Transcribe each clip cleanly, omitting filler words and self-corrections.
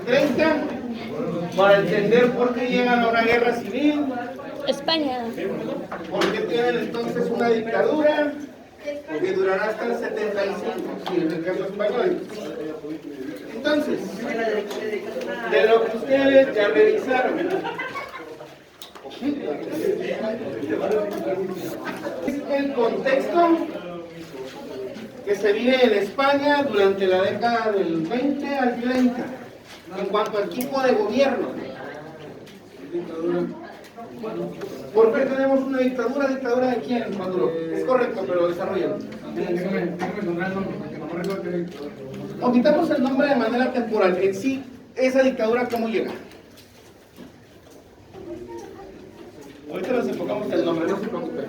30 para entender por qué llegan a una guerra civil. España. Porque tienen entonces una dictadura que durará hasta el 75, si en el caso español. Entonces, de lo que ustedes ya revisaron, es el contexto que se vive en España durante la década del 20 al 30, en cuanto al tipo de gobierno. ¿Por qué tenemos una dictadura? ¿Dictadura de quién, Maduro? Es correcto, pero desarrollo. O quitamos el nombre de manera temporal. En sí, esa dictadura, ¿cómo llega? Ahorita nos enfocamos en el nombre, no se preocupe.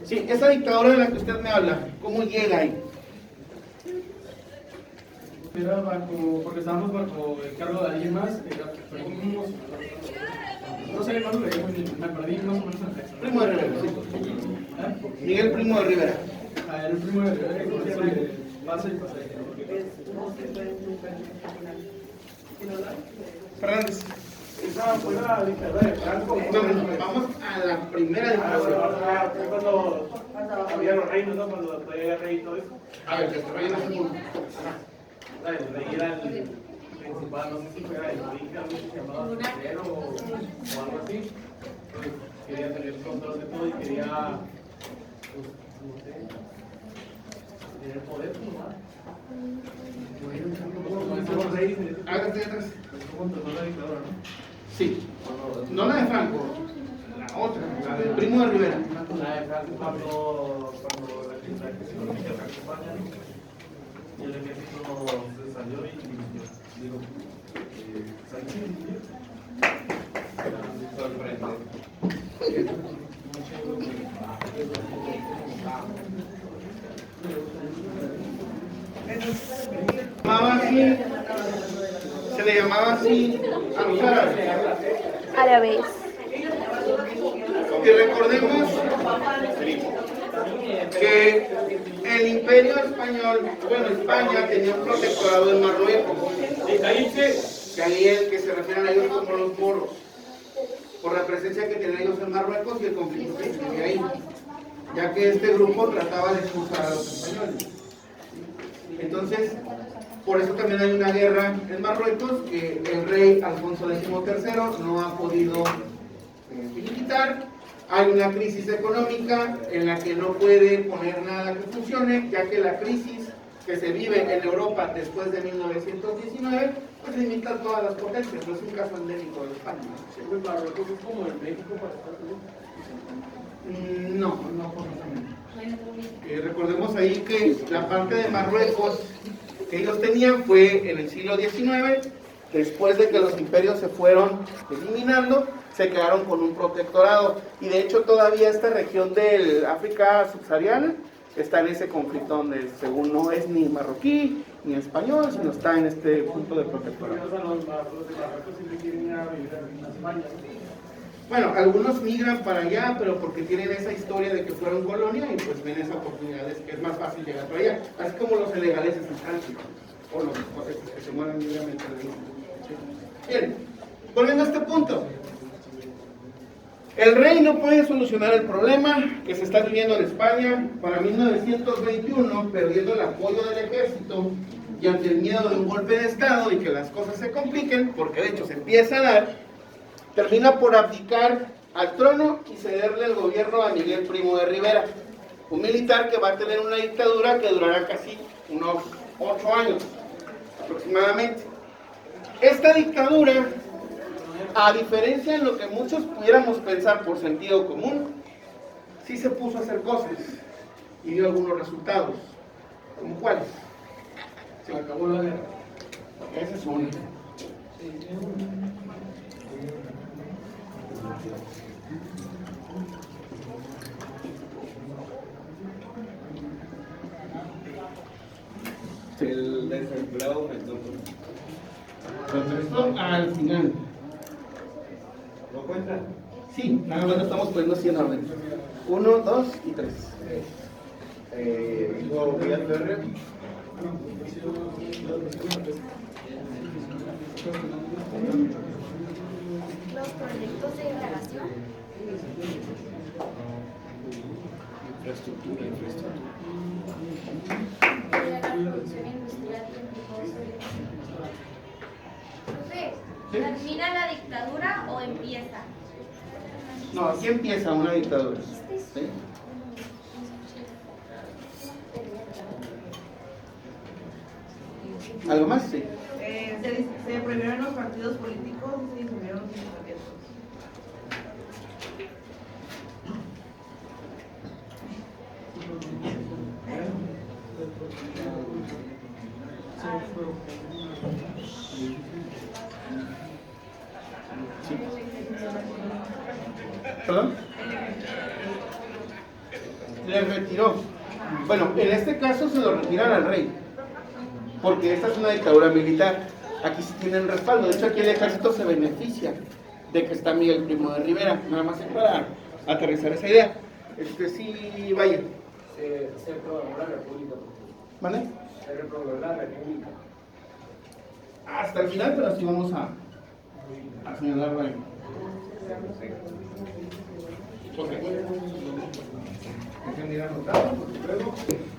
Sí, esa dictadura de la que usted me habla, ¿cómo llega ahí? Era porque estábamos bajo el cargo de alguien más, no sé, no lo leí muy bien, me perdí más o menos en el texto. Primo de Rivera, sí. Miguel Primo de Rivera. Era el primo de Rivera, pasa y pasa. Fernández. Esa fue la dictadura de Franco. No, vamos a la primera dictadura. Fue cuando había los reinos, ¿no? Cuando todavía había rey y todo eso. A ver, que se vayan a hacer un... El rey era el principal, no sé si fuera el rey, que se llamaba Ferrero o algo así. Pues, quería tener control de todo y quería, pues, no sé, tener poder, ¿no? Como reyes, Hágate atrás. como controló la dictadura, ¿no? Sí. No la de Franco, la otra, la del Primo de Rivera. La de Franco cuando la crisis económica de España, y el ejército se salió y digo, Se le llamaba así a los árabes. Árabes. Y recordemos que el Imperio Español, bueno, España tenía un protectorado en Marruecos. Que ahí es que se refieren a ellos como los moros, por la presencia que tenían ellos en Marruecos y el conflicto que existía ahí, ya que este grupo trataba de expulsar a los españoles. Entonces, por eso también hay una guerra en Marruecos que el rey Alfonso XIII no ha podido finiquitar. Hay una crisis económica en la que no puede poner nada que funcione, ya que la crisis que se vive en Europa después de 1919, pues limita a todas las potencias. No es un caso endémico de España. siempre Marruecos es como el México para Estados Unidos. No forzosamente. Recordemos ahí que la parte de Marruecos que ellos tenían fue en el siglo XIX, después de que los imperios se fueron eliminando, se quedaron con un protectorado. Y de hecho todavía esta región del África subsahariana está en ese conflicto donde según no es ni marroquí ni español, sino está en este punto de protectorado. Los de Marruecos siempre quieren ir a vivir en España. Bueno, algunos migran para allá, pero porque tienen esa historia de que fueron colonia y pues ven esa oportunidad, es que es más fácil llegar para allá, así como los senegaleses en Francia, o los escoceses que se mueven libremente de ahí. Bien, volviendo a este punto. El rey no puede solucionar el problema que se está viviendo en España. Para 1921, perdiendo el apoyo del ejército y ante el miedo de un golpe de estado y que las cosas se compliquen, porque de hecho se empieza a dar, termina por abdicar al trono y cederle el gobierno a Miguel Primo de Rivera, un militar que va a tener una dictadura que durará casi unos 8 años aproximadamente. Esta dictadura, a diferencia de lo que muchos pudiéramos pensar por sentido común, sí se puso a hacer cosas y dio algunos resultados. ¿Como cuáles? Se acabó la guerra. Ese es uno. El desempleo aumentó. Pero esto al final. ¿No cuenta? Sí, nada más lo estamos poniendo así en orden. 1, 2 y 3. Dijo Villas Ferrer, Los proyectos de indagación. Infraestructura. La producción industrial que empujó sobre. ¿Sí? ¿Termina la dictadura o empieza? No, aquí empieza una dictadura. ¿Sí? ¿Algo más? Sí. Se prohibieron los partidos políticos y se disolvieron los ayuntamientos. ¿Perdón? Le retiró. Bueno, en este caso se lo retiran al rey, porque esta es una dictadura militar. Aquí sí tienen respaldo. De hecho, aquí el ejército se beneficia de que está Miguel Primo de Rivera. Nada más es para aterrizar esa idea. Sí, vaya. Se reprogramó la República. ¿Vale? Se reprogramó la República. Hasta el final, pero sí vamos a señalarlo ahí.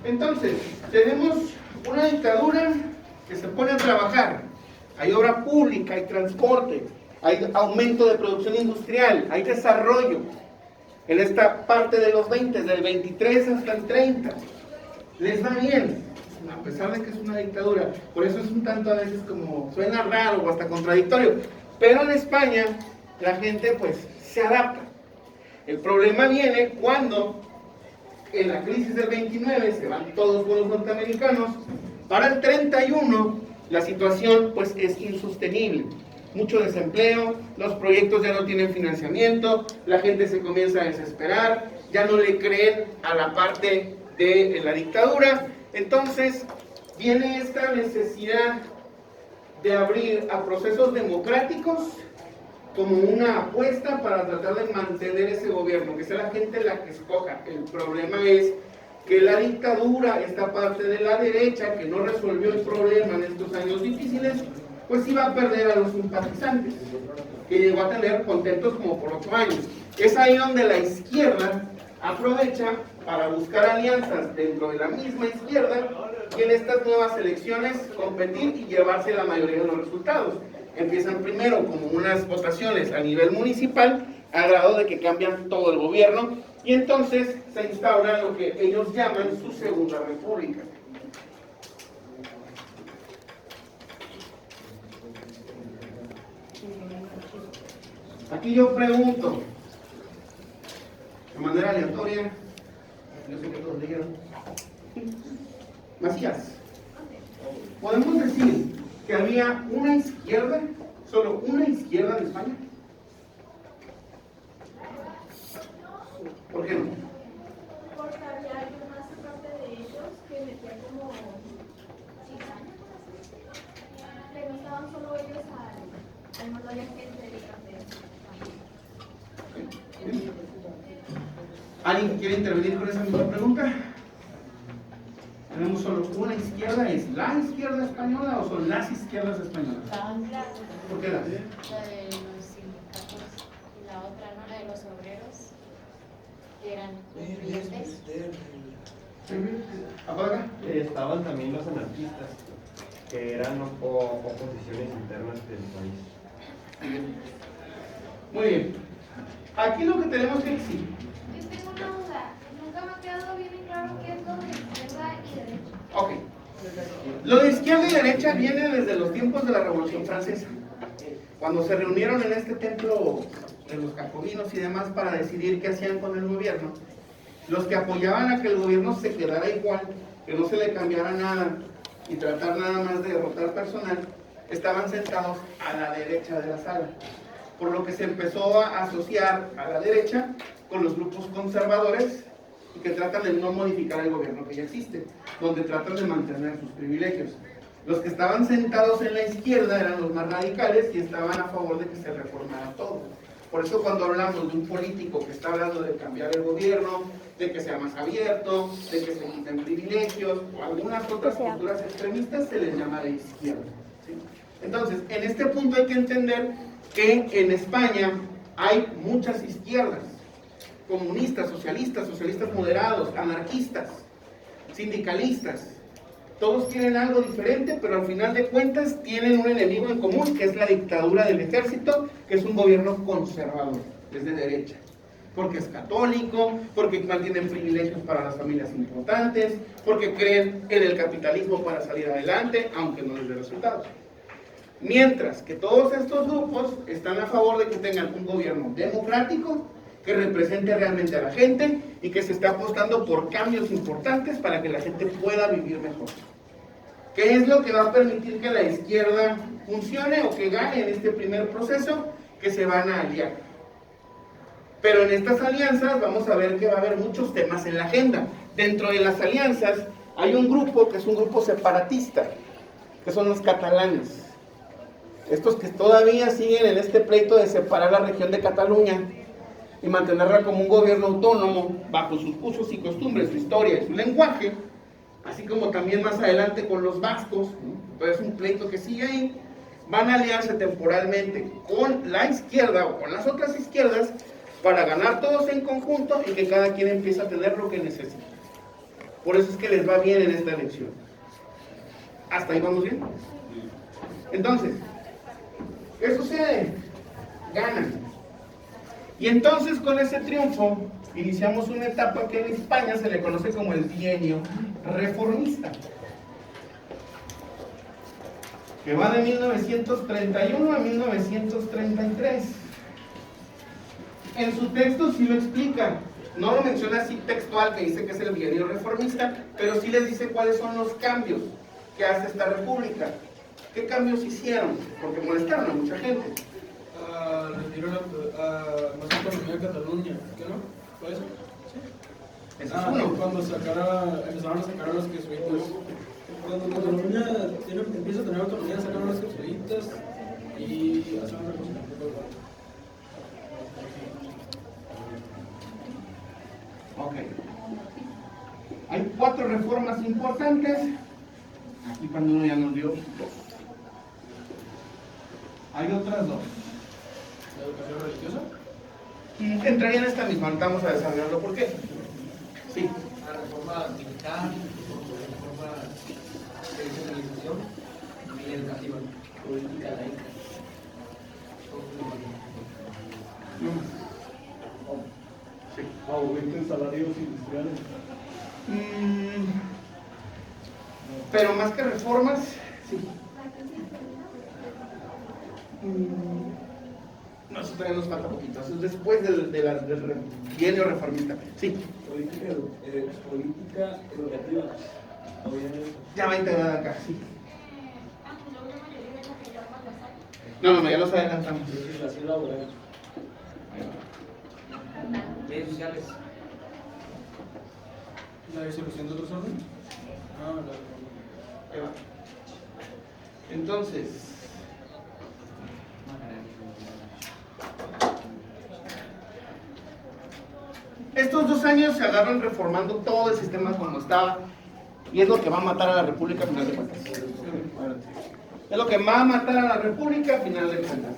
Entonces, tenemos una dictadura que se pone a trabajar. Hay obra pública, hay transporte, hay aumento de producción industrial, hay desarrollo. En esta parte de los 20, del 23 hasta el 30, les va bien, a pesar de que es una dictadura. Por eso es un tanto a veces como, suena raro o hasta contradictorio. Pero en España, la gente pues se adapta. El problema viene cuando en la crisis del 29 se van todos con los norteamericanos. Para el 31 la situación pues es insostenible. Mucho desempleo, los proyectos ya no tienen financiamiento, la gente se comienza a desesperar, ya no le creen a la parte de la dictadura. Entonces viene esta necesidad de abrir a procesos democráticos como una apuesta para tratar de mantener ese gobierno, que sea la gente la que escoja. El problema es que la dictadura, esta parte de la derecha que no resolvió el problema en estos años difíciles, pues iba a perder a los simpatizantes, que llegó a tener contentos como por 8 años. Es ahí donde la izquierda aprovecha para buscar alianzas dentro de la misma izquierda y en estas nuevas elecciones competir y llevarse la mayoría de los resultados. Empiezan primero como unas votaciones a nivel municipal, a grado de que cambian todo el gobierno, y entonces se instaura lo que ellos llaman su segunda república. Aquí yo pregunto, de manera aleatoria, yo sé que todos leyeron. Macías, ¿podemos decir que había una izquierda, solo una izquierda en España? ¿Por qué no? Porque había alguien más aparte de ellos que metían como cizaña, que no estaban solo ellos al mando de gente de café. ¿Alguien quiere intervenir con esa misma pregunta? Tenemos solo una izquierda, ¿es la izquierda española o son las izquierdas españolas? ¿Por qué las? La de los sindicatos y la otra, ¿no? La de los obreros, que eran clientes. ¿Apaga? Estaban también los anarquistas, que eran oposiciones internas del país. Muy bien. Aquí lo que tenemos que decir. Yo tengo una duda, nunca me ha quedado bien claro qué es lo de izquierda y derecha. Ok. Lo de izquierda y derecha viene desde los tiempos de la Revolución Francesa, cuando se reunieron en este templo de los jacobinos y demás para decidir qué hacían con el gobierno. Los que apoyaban a que el gobierno se quedara igual, que no se le cambiara nada y tratar nada más de derrotar personal, estaban sentados a la derecha de la sala. Por lo que se empezó a asociar a la derecha con los grupos conservadores y que tratan de no modificar el gobierno que ya existe, donde tratan de mantener sus privilegios. Los que estaban sentados en la izquierda eran los más radicales y estaban a favor de que se reformara todo. Por eso cuando hablamos de un político que está hablando de cambiar el gobierno, de que sea más abierto, de que se quiten privilegios, o algunas otras posturas extremistas, se les llama de izquierda, ¿sí? Entonces, en este punto hay que entender que en España hay muchas izquierdas, comunistas, socialistas moderados, anarquistas, sindicalistas. Todos tienen algo diferente, pero al final de cuentas tienen un enemigo en común, que es la dictadura del ejército, que es un gobierno conservador, es de derecha, porque es católico, porque mantienen privilegios para las familias importantes, porque creen en el capitalismo para salir adelante, aunque no les dé resultados. Mientras que todos estos grupos están a favor de que tengan un gobierno democrático, que represente realmente a la gente y que se está apostando por cambios importantes para que la gente pueda vivir mejor. ¿Qué es lo que va a permitir que la izquierda funcione o que gane en este primer proceso? Que se van a aliar. Pero en estas alianzas vamos a ver que va a haber muchos temas en la agenda. Dentro de las alianzas hay un grupo que es un grupo separatista, que son los catalanes. Estos que todavía siguen en este pleito de separar la región de Cataluña y mantenerla como un gobierno autónomo bajo sus usos y costumbres, su historia y su lenguaje, así como también más adelante con los vascos, ¿no? Entonces es un pleito que sigue ahí. Van a aliarse temporalmente con la izquierda o con las otras izquierdas para ganar todos en conjunto y que cada quien empiece a tener lo que necesita. Por eso es que les va bien en esta elección. ¿Hasta ahí vamos bien? Entonces, ¿qué sucede? Ganan. Y entonces con ese triunfo iniciamos una etapa que en España se le conoce como el bienio reformista, que va de 1931 a 1933. En su texto sí lo explica, no lo menciona así textual, que dice que es el bienio reformista, pero sí les dice cuáles son los cambios que hace esta república. ¿Qué cambios hicieron? Porque molestaron a mucha gente. Retiró más autonomía de Cataluña, ¿qué no? ¿Fue eso? Sí. Eso es uno. Cuando empezaron a sacar a los jesuitas. Cuando Cataluña empieza a tener autonomía, sacaron a los jesuitas y hacen una cosa. Ok. Hay 4 reformas importantes. Aquí cuando uno ya nos dio 2. Hay otras 2. ¿La educación religiosa? Entraría en esta misma, ahorita vamos a desarrollarlo. ¿Por qué? Sí. La reforma militar, la reforma de descentralización y educativa, política laica. Sí. Aumento en salarios industriales. Pero más que reformas, sí. No, eso todavía nos falta poquito. Eso es después del bienio reformista. Sí. Política educativa. Ya va integrada acá, sí. No, ya los adelantamos. Legislación laboral. Leyes sociales. ¿La disolución de otros órdenes? Ahí va. Entonces, estos 2 años se agarran reformando todo el sistema como estaba, y es lo que va a matar a la República a final de cuentas. Es lo que va a matar a la República a final de cuentas.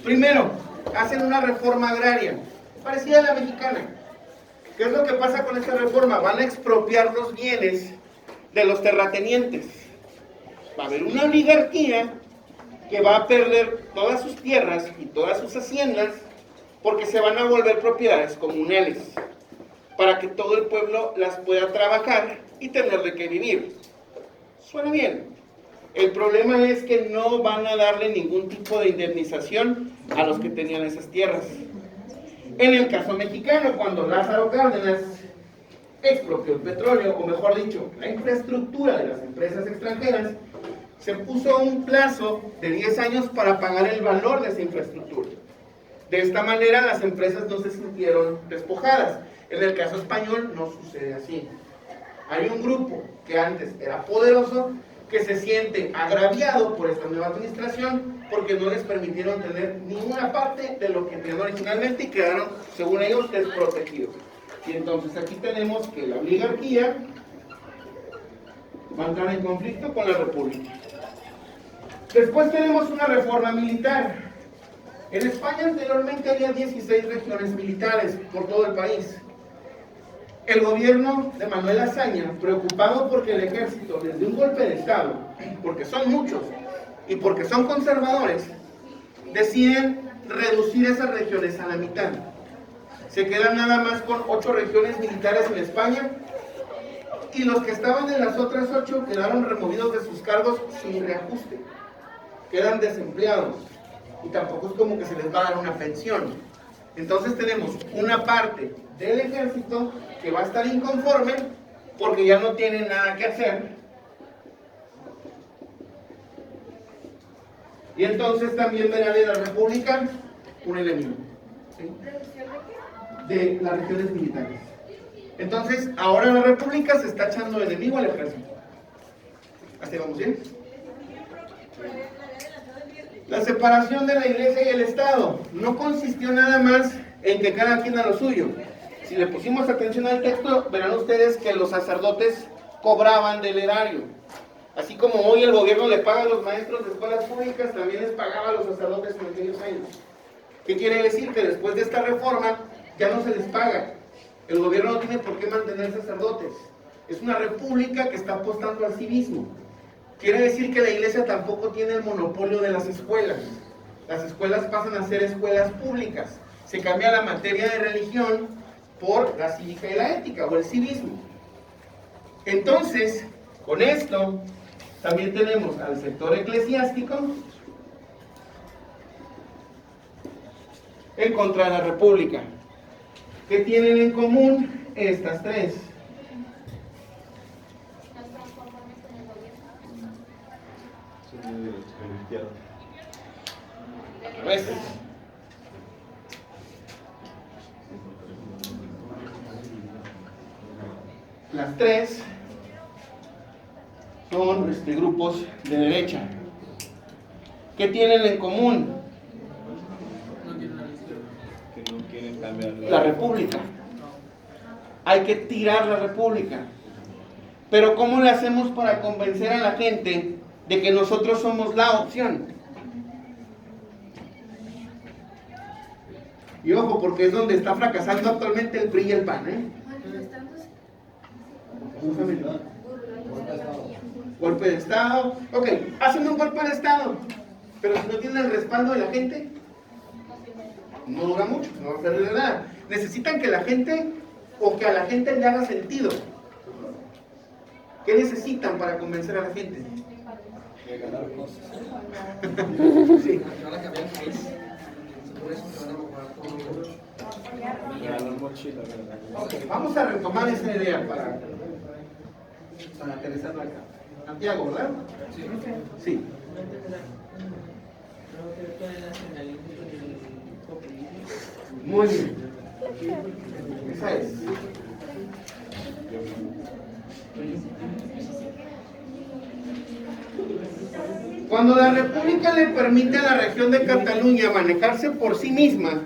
Primero, hacen una reforma agraria, parecida a la mexicana. ¿Qué es lo que pasa con esta reforma? Van a expropiar los bienes de los terratenientes. Va a haber una oligarquía que va a perder todas sus tierras y todas sus haciendas porque se van a volver propiedades comunales para que todo el pueblo las pueda trabajar y tener de qué vivir. Suena bien. El problema es que no van a darle ningún tipo de indemnización a los que tenían esas tierras. En el caso mexicano, cuando Lázaro Cárdenas expropió el petróleo, o mejor dicho, la infraestructura de las empresas extranjeras, se puso un plazo de 10 años para pagar el valor de esa infraestructura. De esta manera las empresas no se sintieron despojadas. En el caso español no sucede así. Hay un grupo que antes era poderoso que se siente agraviado por esta nueva administración porque no les permitieron tener ninguna parte de lo que tenían originalmente y quedaron, según ellos, desprotegidos. Y entonces aquí tenemos que la oligarquía va a entrar en conflicto con la república. Después tenemos una reforma militar. En España anteriormente había 16 regiones militares por todo el país. El gobierno de Manuel Azaña, preocupado porque el ejército les dé un golpe de estado, porque son muchos y porque son conservadores, deciden reducir esas regiones a la mitad. Se quedan nada más con 8 regiones militares en España y los que estaban en las otras 8 quedaron removidos de sus cargos sin reajuste. Quedan desempleados y tampoco es como que se les va a dar una pensión. Entonces tenemos una parte del ejército que va a estar inconforme porque ya no tiene nada que hacer. Y entonces también verá de la república un enemigo, ¿sí? De las regiones militares. Entonces ahora la república se está echando enemigo al ejército. ¿Hasta ahí vamos bien? La separación de la iglesia y el Estado no consistió nada más en que cada quien a lo suyo. Si le pusimos atención al texto, verán ustedes que los sacerdotes cobraban del erario. Así como hoy el gobierno le paga a los maestros de escuelas públicas, también les pagaba a los sacerdotes en aquellos años. ¿Qué quiere decir? Que después de esta reforma ya no se les paga. El gobierno no tiene por qué mantener sacerdotes. Es una república que está apostando al civismo. Quiere decir que la iglesia tampoco tiene el monopolio de las escuelas. Las escuelas pasan a ser escuelas públicas. Se cambia la materia de religión por la cívica y la ética, o el civismo. Entonces, con esto, también tenemos al sector eclesiástico en contra de la república. ¿Qué tienen en común estas tres? Pues, las tres son grupos de derecha. ¿Qué tienen en común? Que no quieren cambiar La república. Hay que tirar la república. Pero ¿cómo le hacemos para convencer a la gente de que nosotros somos la opción? Y ojo, porque es donde está fracasando actualmente el PRI y el PAN, ¿eh? Golpe de Estado. Ok, hacen un golpe de Estado, pero si no tienen el respaldo de la gente, no dura mucho, no va a servir de nada. Necesitan que la gente, o que a la gente le haga sentido. ¿Qué necesitan para convencer a la gente? Ganar cosas. Sí. Van a cambiar el país. Por eso se van a mejorar todo. Ganar mochila, ¿verdad? Ok, vamos a retomar esa idea para aterrizarla acá. Santiago, ¿verdad? Sí. Sí. Muy bien. Esa es. Cuando la República le permite a la región de Cataluña manejarse por sí misma,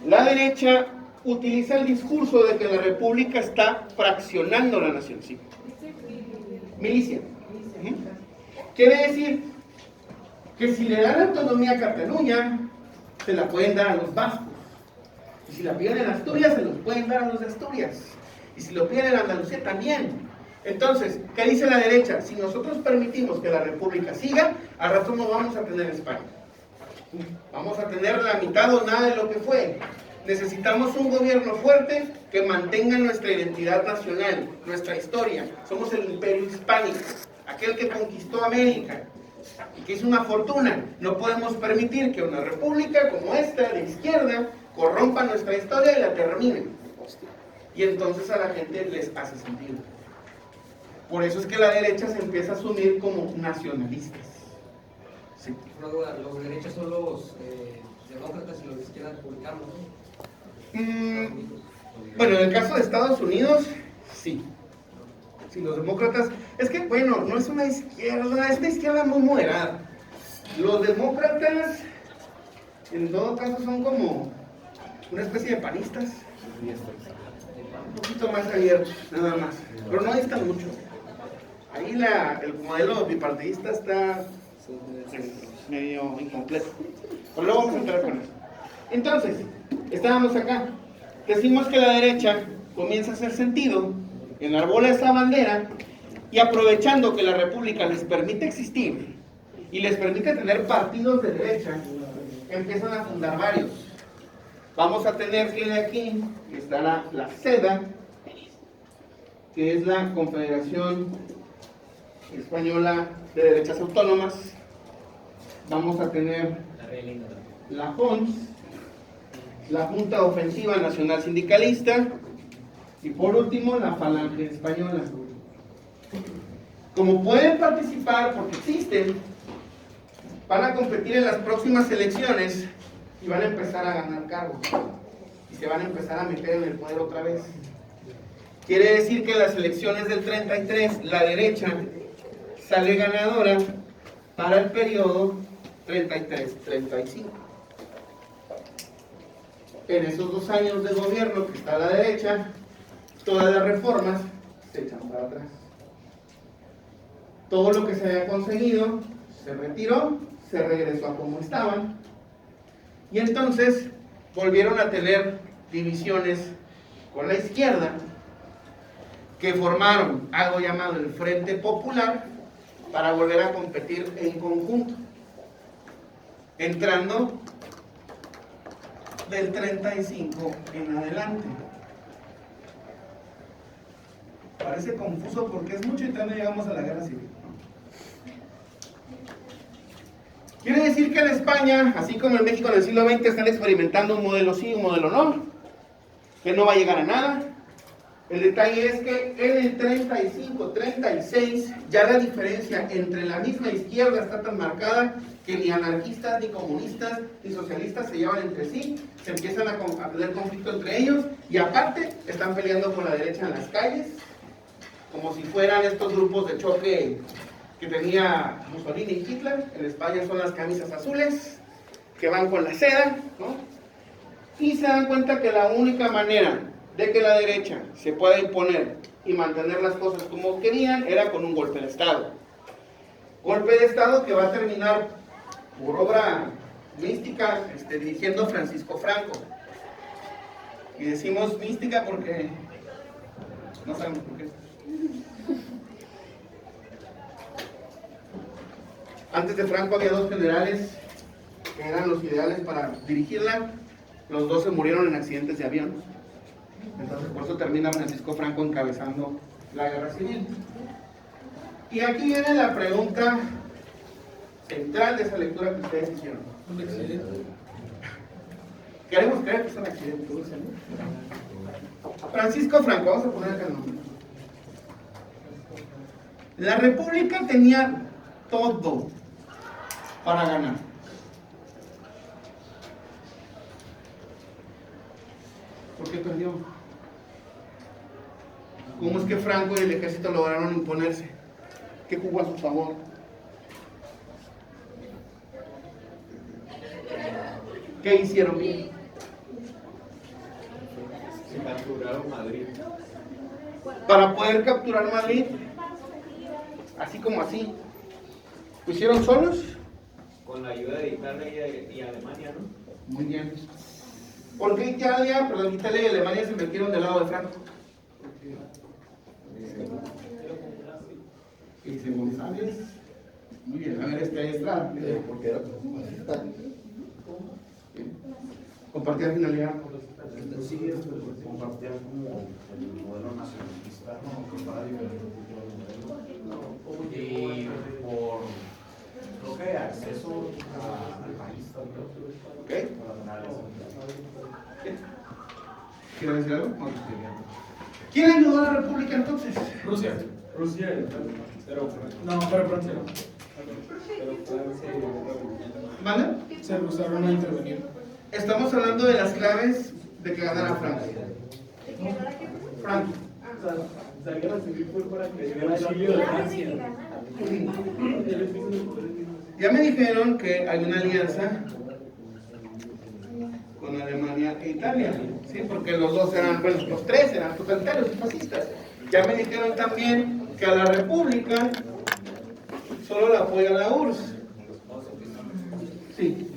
la derecha utiliza el discurso de que la República está fraccionando la nación. Sí. Milicia. Quiere decir que si le dan autonomía a Cataluña, se la pueden dar a los vascos. Y si la piden en Asturias, se los pueden dar a los de Asturias. Y si lo piden en Andalucía, también. Entonces, ¿qué dice la derecha? Si nosotros permitimos que la república siga, al rato no vamos a tener España. Vamos a tener la mitad o nada de lo que fue. Necesitamos un gobierno fuerte que mantenga nuestra identidad nacional, nuestra historia. Somos el imperio hispánico, aquel que conquistó América y que hizo una fortuna. No podemos permitir que una república como esta, de izquierda, corrompa nuestra historia y la termine. Y entonces a la gente les hace sentido. Por eso es que la derecha se empieza a asumir como nacionalistas. Sí. Una duda, los de derecha son los demócratas y los de izquierda republicanos, ¿no? Bueno, en el caso de Estados Unidos, sí. Sí, los demócratas. Es que, bueno, bueno, no es una izquierda, es una izquierda muy moderada. Los demócratas, en todo caso, son como una especie de panistas, un poquito más abiertos, nada más, pero no distan mucho. Ahí el modelo bipartidista está medio incompleto, pero luego vamos a entrar con eso. Entonces, estábamos acá, decimos que la derecha comienza a hacer sentido, enarbola esa bandera, y aprovechando que la república les permite existir y les permite tener partidos de derecha, empiezan a fundar varios. Vamos a tener que de aquí, que está la CEDA, que es la Confederación Española de Derechas Autónomas. Vamos a tener la JONS, la Junta Ofensiva Nacional Sindicalista, y por último la Falange Española. Como pueden participar, porque existen, van a competir en las próximas elecciones y van a empezar a ganar cargos y se van a empezar a meter en el poder otra vez. Quiere decir que en las elecciones del 33 la derecha sale ganadora para el periodo 33-35. En esos 2 años de gobierno que está a la derecha, todas las reformas se echan para atrás. Todo lo que se había conseguido se retiró, se regresó a como estaban, y entonces volvieron a tener divisiones con la izquierda, que formaron algo llamado el Frente Popular para volver a competir en conjunto, entrando del 35 en adelante. Parece confuso porque es mucho y también llegamos a la guerra civil. Quiere decir que en España, así como en México en el siglo XX, están experimentando un modelo sí, un modelo no, que no va a llegar a nada. El detalle es que en el 35-36 ya la diferencia entre la misma izquierda está tan marcada que ni anarquistas, ni comunistas, ni socialistas se llevan entre sí, se empiezan a tener conflicto entre ellos, y aparte están peleando con la derecha en las calles, como si fueran estos grupos de choque que tenía Mussolini y Hitler. En España son las camisas azules, que van con la seda, ¿no? Y se dan cuenta que la única manera de que la derecha se pueda imponer y mantener las cosas como querían era con un golpe de Estado. Golpe de Estado que va a terminar por obra mística dirigiendo Francisco Franco. Y decimos mística porque no sabemos por qué. Antes de Franco había 2 generales que eran los ideales para dirigirla. Los 2 se murieron en accidentes de avión. Entonces por eso termina Francisco Franco encabezando la guerra civil. Y aquí viene la pregunta central de esa lectura que ustedes hicieron. Un accidente. Queremos creer que es un accidente, ¿no? Francisco Franco, vamos a poner acá el nombre. La República tenía todo para ganar. ¿Por qué perdió? ¿Cómo es que Franco y el ejército lograron imponerse? ¿Qué jugó a su favor? ¿Qué hicieron bien? Se capturaron Madrid. Para poder capturar Madrid, así como así, ¿lo hicieron solos? Con la ayuda de Italia y Alemania, ¿no? Muy bien. ¿Por qué Italia y Alemania se metieron del lado de Franco? ¿Qué dice González? Muy bien, a ver, ahí está. Porque era compartir finalidad. Sí, compartir como el modelo nacionalista, ¿no? Para diferentes tipos de modelos. Y por, creo que acceso al país también. ¿Ok? Para ganar eso. ¿Quieres decir algo? ¿Quién ayudó a la República entonces? Rusia. Rusia, pero No, pero Francia no. ¿Vale? Se rehusaron a intervenir. Estamos hablando de las claves de que ganara Franco. ¿De qué? ¿Para qué? Franco. salieron a servir fue para que El auxilio de Francia. Ya me dijeron que hay una alianza con Alemania e Italia, ¿sí? Porque los dos eran, bueno, los tres eran totalitarios y fascistas. Ya me dijeron también que a la República solo la apoya la URSS. Sí.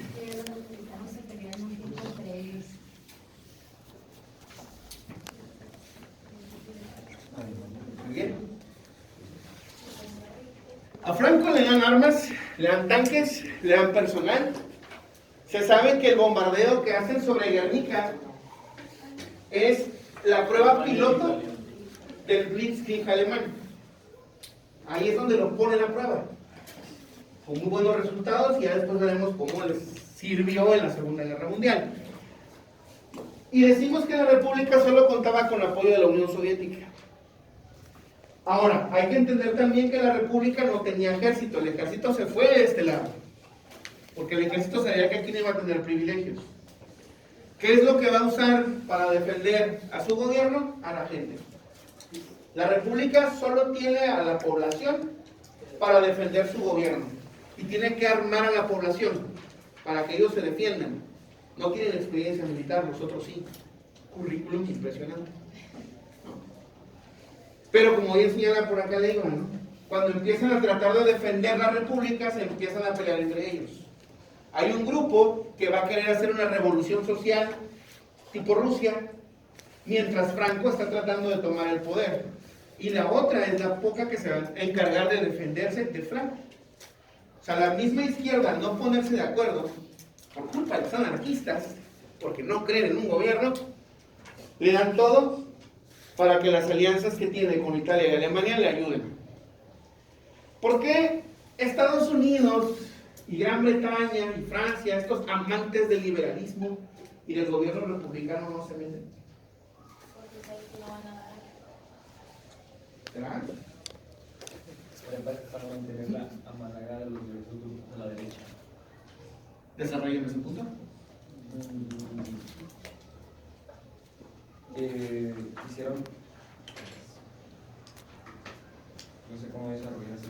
Muy bien. A Franco le dan armas, le dan tanques, le dan personal. Se sabe que el bombardeo que hacen sobre Guernica es la prueba piloto del Blitzkrieg alemán. Ahí es donde lo ponen a prueba. Con muy buenos resultados y ya después veremos cómo les sirvió en la Segunda Guerra Mundial. Y decimos que la República solo contaba con el apoyo de la Unión Soviética. Ahora, hay que entender también que la República no tenía ejército. El ejército se fue de este lado. Porque el ejército sabía que aquí no iba a tener privilegios. ¿Qué es lo que va a usar para defender a su gobierno? A la gente. La República solo tiene a la población para defender su gobierno. Y tiene que armar a la población para que ellos se defiendan. No tienen experiencia militar, nosotros sí. Currículum impresionante. ¿No? Pero como bien señala por acá Leiva, ¿no? Cuando empiezan a tratar de defender la República, se empiezan a pelear entre ellos. Hay un grupo que va a querer hacer una revolución social tipo Rusia, mientras Franco está tratando de tomar el poder. Y la otra es la poca que se va a encargar de defenderse de Franco. O sea, la misma izquierda, al no ponerse de acuerdo, por culpa de los anarquistas, porque no creen en un gobierno, le dan todo para que las alianzas que tiene con Italia y Alemania le ayuden. ¿Por qué Estados Unidos y Gran Bretaña y Francia, estos amantes del liberalismo y del gobierno republicano, no se meten? ¿Será? Para mantener la amalgama de los diversos grupos de la derecha. ¿Desarrollen ese punto? Quisieron, no sé cómo desarrollarse.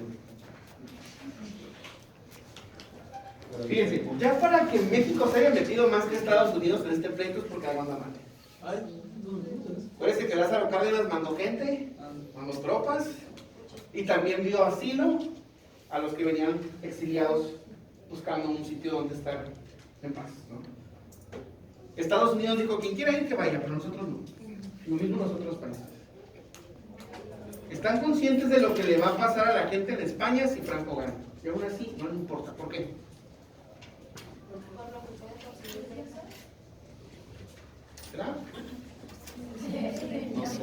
Fíjense, ya para que México se haya metido más que Estados Unidos en este pleito es porque algo anda mal. Parece que Lázaro Cárdenas mandó gente, mandó tropas y también dio asilo a los que venían exiliados buscando un sitio donde estar en paz, ¿no? Estados Unidos dijo, quien quiera ir que vaya, pero nosotros no. Lo mismo los otros países. ¿Están conscientes de lo que le va a pasar a la gente en España si Franco gana? Y aún así, no le importa. ¿Por qué? ¿Será? No sé.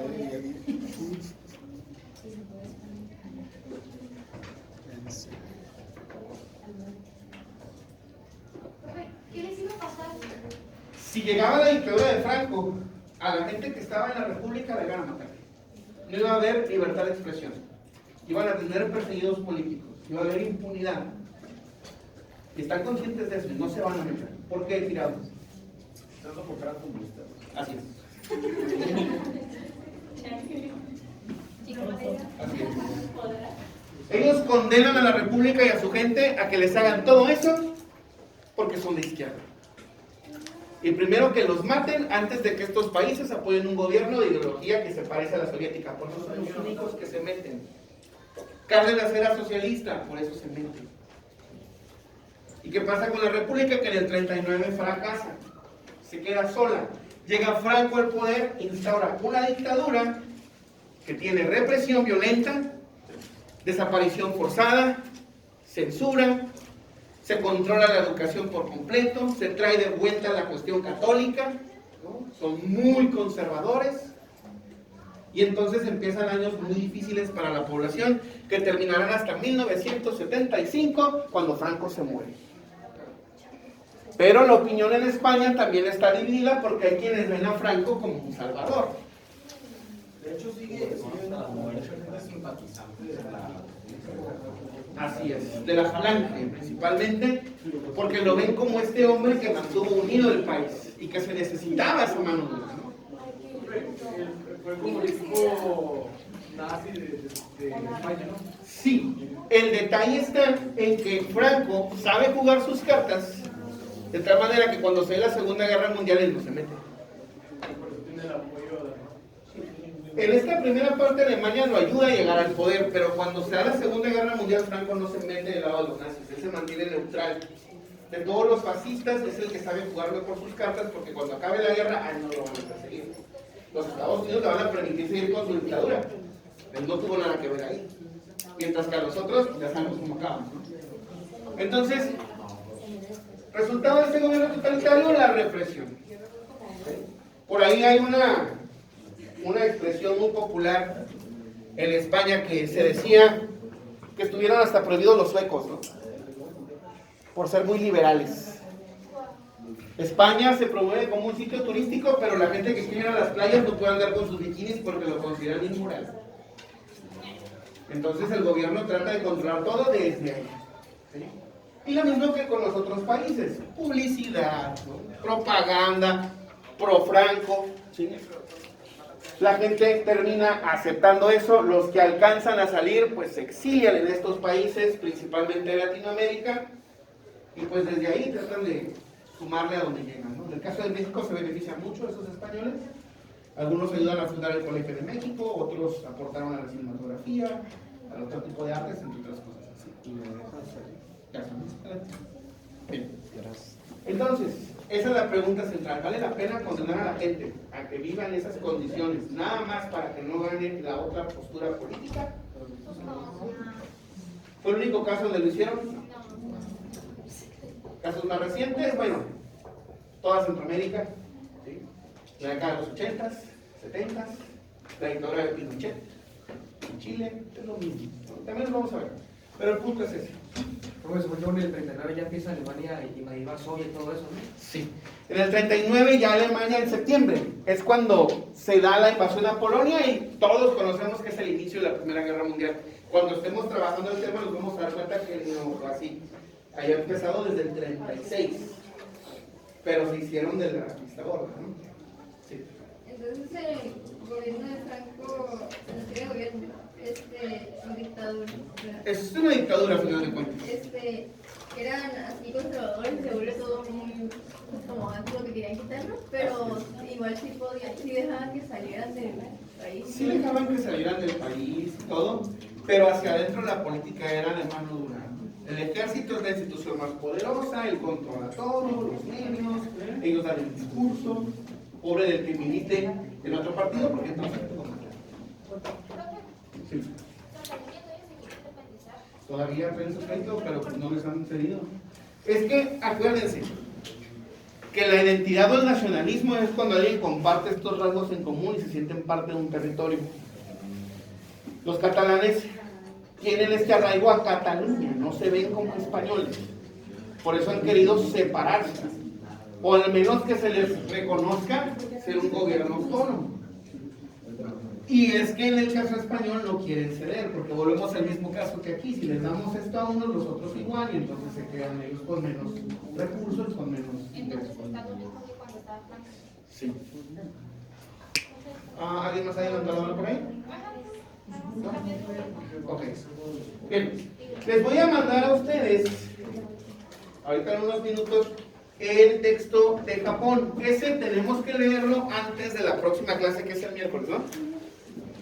¿Qué les iba a pasar? Si llegaba la dictadura de Franco, a la gente que estaba en la República le iban a matar. No iba a haber libertad de expresión. Iban a tener perseguidos políticos. Iba a haber impunidad. Y están conscientes de eso y no se van a meter. ¿Por qué tirados? Estando por cara comunista. Así es. Así es. Ellos condenan a la República y a su gente a que les hagan todo eso porque son de izquierda. Y primero que los maten antes de que estos países apoyen un gobierno de ideología que se parece a la soviética. Por eso son los únicos que se meten. Cárdenas era socialista, por eso se meten. ¿Y qué pasa con la República? Que en el 39 fracasa. Se queda sola. Llega Franco al poder, instaura una dictadura que tiene represión violenta, desaparición forzada, censura, se controla la educación por completo, se trae de vuelta la cuestión católica, ¿no? Son muy conservadores, y entonces empiezan años muy difíciles para la población, que terminarán hasta 1975, cuando Franco se muere. Pero la opinión en España también está dividida, porque hay quienes ven a Franco como un salvador. De hecho, sigue mucha gente simpatizante de la... Así es, de la falange principalmente, porque lo ven como este hombre que mantuvo unido el país y que se necesitaba esa mano dura, ¿no? Fue como el tipo nazi de España, ¿no? Sí, el detalle está en que Franco sabe jugar sus cartas de tal manera que cuando se dé la Segunda Guerra Mundial él no se mete. Por eso tiene el apoyo de... En esta primera parte Alemania lo ayuda a llegar al poder, pero cuando se da la Segunda Guerra Mundial Franco no se mete del lado de los nazis, él se mantiene neutral. De todos los fascistas es el que sabe jugar mejor sus cartas porque cuando acabe la guerra a él no lo van a perseguir. Los Estados Unidos le van a permitir seguir con su dictadura. Él no tuvo nada que ver ahí. Mientras que a los otros ya sabemos cómo acaban, ¿no? Entonces, resultado de este gobierno totalitario, la represión. Por ahí hay una expresión muy popular en España que se decía que estuvieron hasta prohibidos los suecos, ¿no? Por ser muy liberales. España se promueve como un sitio turístico, pero la gente que quiere ir a las playas no puede andar con sus bikinis porque lo consideran inmoral. Entonces el gobierno trata de controlar todo desde ahí. ¿Sí? Y lo mismo que con los otros países. Publicidad, ¿no? Propaganda, pro-Franco. ¿Sí? La gente termina aceptando eso. Los que alcanzan a salir, pues se exilian en estos países, principalmente de Latinoamérica. Y pues desde ahí tratan de sumarle a donde llegan, ¿no? En el caso de México se benefician mucho esos españoles. Algunos ayudan a fundar el Colegio de México, otros aportaron a la cinematografía, al otro tipo de artes, entre otras cosas así. Bien. Entonces, esa es la pregunta central. ¿Vale la pena condenar a la gente a que viva en esas condiciones, nada más para que no gane la otra postura política? ¿Fue el único caso donde lo hicieron? Casos más recientes, bueno, toda Centroamérica, ¿sí? La década de los 80s, 70s, la dictadura de Pinochet, en Chile, es lo mismo, ¿no? También lo vamos a ver, pero el punto es ese. Profesor, porque en el 39 ya empieza Alemania a invadir Varsovia y todo eso, ¿no? Sí, en el 39 ya Alemania en septiembre, es cuando se da la invasión a Polonia y todos conocemos que es el inicio de la Primera Guerra Mundial. Cuando estemos trabajando el tema nos vamos a dar cuenta que no fue así. Había empezado desde el 36, pero se hicieron de la vista gorda, ¿no? Sí. Entonces el gobierno de Franco, el gobierno, un dictador. Es una dictadura, al final de cuentas. Eran así conservadores, seguro todo muy como antes lo que querían quitarnos, pero igual sí podían, sí dejaban que salieran del país. Sí dejaban que salieran del país y todo, pero hacia adentro la política era de mano dura. El ejército es la institución más poderosa, él controla todo, los medios, ellos dan el discurso, pobre del que milite en otro partido, porque entonces sí. Todavía traen su crédito, pero no les han cedido. Es que, acuérdense, que la identidad o el nacionalismo es cuando alguien comparte estos rasgos en común y se sienten parte de un territorio. Los catalanes tienen este arraigo a Cataluña, no se ven como españoles. Por eso han querido separarse, o al menos que se les reconozca ser un gobierno autónomo. Y es que en el caso español no quieren ceder, porque volvemos al mismo caso que aquí. Si les damos esto a unos, los otros igual, y entonces se quedan ellos con menos recursos, con menos... Entonces está lo mismo que cuando estaba Franco. Sí. ¿Alguien más ha levantado algo por ahí? ¿No? Ok. Bien. Les voy a mandar a ustedes, ahorita en unos minutos, el texto de Japón. Ese tenemos que leerlo antes de la próxima clase, que es el miércoles, ¿no?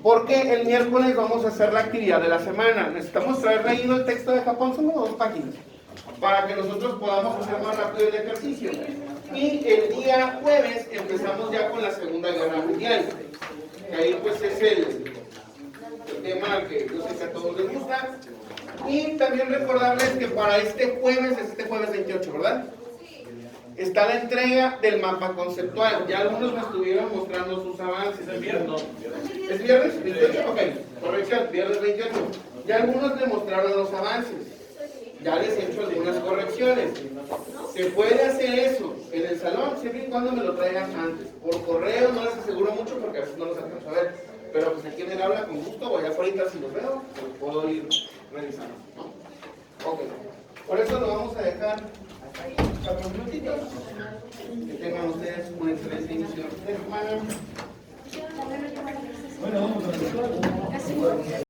Porque el miércoles vamos a hacer la actividad de la semana. Necesitamos traer leído el texto de Japón, son como 2 páginas, para que nosotros podamos hacer más rápido el ejercicio. Y el día jueves empezamos ya con la Segunda Guerra Mundial. Que ahí pues es el tema que yo sé que a todos les gusta. Y también recordarles que para este jueves, es este jueves 28, ¿verdad? Está la entrega del mapa conceptual. Ya algunos me estuvieron mostrando sus avances. ¿Es viernes? No. ¿Es viernes? 28, ok. Correcto, viernes 28. Ya algunos me mostraron los avances. Ya les he hecho algunas correcciones. Se puede hacer eso en el salón siempre y cuando me lo traigan antes. Por correo no les aseguro mucho porque a veces no los alcanzo a ver. Pero pues aquí en el aula con gusto, o allá afuera si los veo, pues puedo ir revisando, ¿no? Ok. Por eso lo vamos a dejar hasta ahí, 4 minutitos. Que tengan ustedes un excelente inicio de semana. Bueno, vamos a ver.